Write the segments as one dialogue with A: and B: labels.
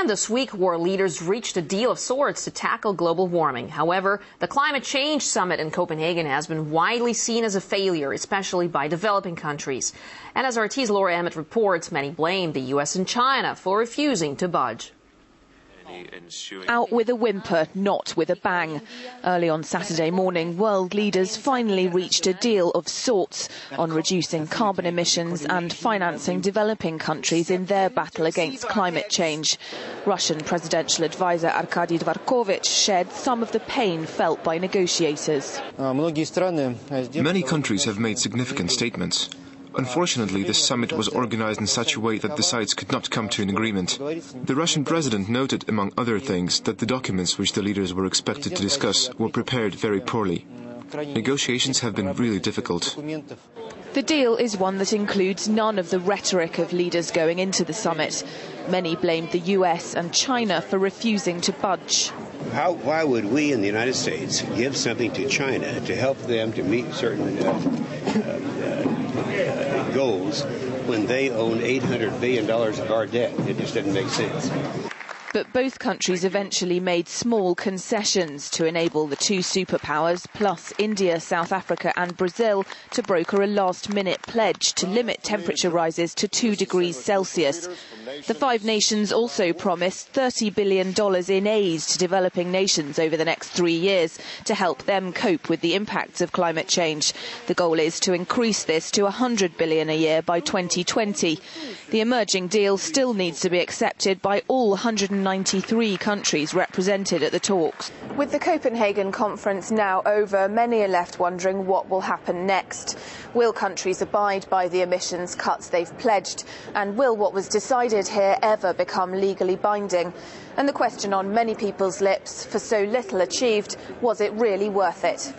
A: Copenhagen this week, where leaders reached a deal of sorts to tackle global warming. However, the climate change summit in Copenhagen has been widely seen as a failure, especially by developing countries. And as RT's Laura Emmett reports, many blame the US and China for refusing to budge.
B: Out with a whimper, not with a bang. Early on Saturday morning, world leaders finally reached a deal of sorts on reducing carbon emissions and financing developing countries in their battle against climate change. Russian presidential advisor Arkady Dvorkovich shared some of the pain felt by negotiators.
C: Many countries have made significant statements. Unfortunately, this summit was organized in such a way that the sides could not come to an agreement. The Russian president noted, among other things, that the documents which the leaders were expected to discuss were prepared very poorly. Negotiations have been really difficult.
B: The deal is one that includes none of the rhetoric of leaders going into the summit. Many blamed the US and China for refusing to budge.
D: Why would we in the United States give something to China to help them to meet certain goals when they own $800 billion of our debt? It just doesn't make sense.
B: But both countries eventually made small concessions to enable the two superpowers, plus India, South Africa and Brazil, to broker a last-minute pledge to limit temperature rises to 2 degrees Celsius. The five nations also promised $30 billion in aid to developing nations over the next 3 years to help them cope with the impacts of climate change. The goal is to increase this to $100 billion a year by 2020. The emerging deal still needs to be accepted by all 193 countries represented at the talks. With the Copenhagen conference now over, many are left wondering what will happen next. Will countries abide by the emissions cuts they've pledged? And will what was decided here ever become legally binding? And the question on many people's lips, for so little achieved, was it really worth it?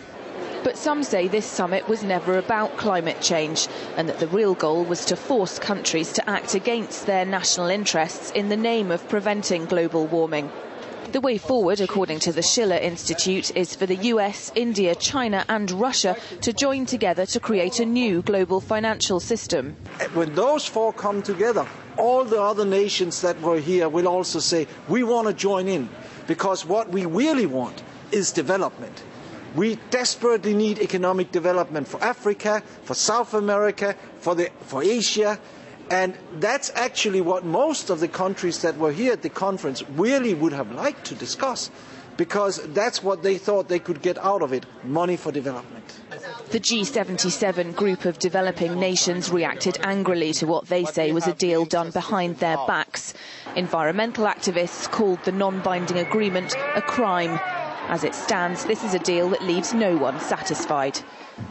B: But some say this summit was never about climate change and that the real goal was to force countries to act against their national interests in the name of preventing global warming. The way forward, according to the Schiller Institute, is for the US, India, China and Russia to join together to create a new global financial system.
E: When those four come together, all the other nations that were here will also say, we want to join in, because what we really want is development. We desperately need economic development for Africa, for South America, for Asia. And that's actually what most of the countries that were here at the conference really would have liked to discuss, because that's what they thought they could get out of it, money for development.
B: The G77 group of developing nations reacted angrily to what they say was a deal done behind their backs. Environmental activists called the non-binding agreement a crime. As it stands, this is a deal that leaves no one satisfied.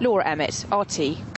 B: Laura Emmett, RT.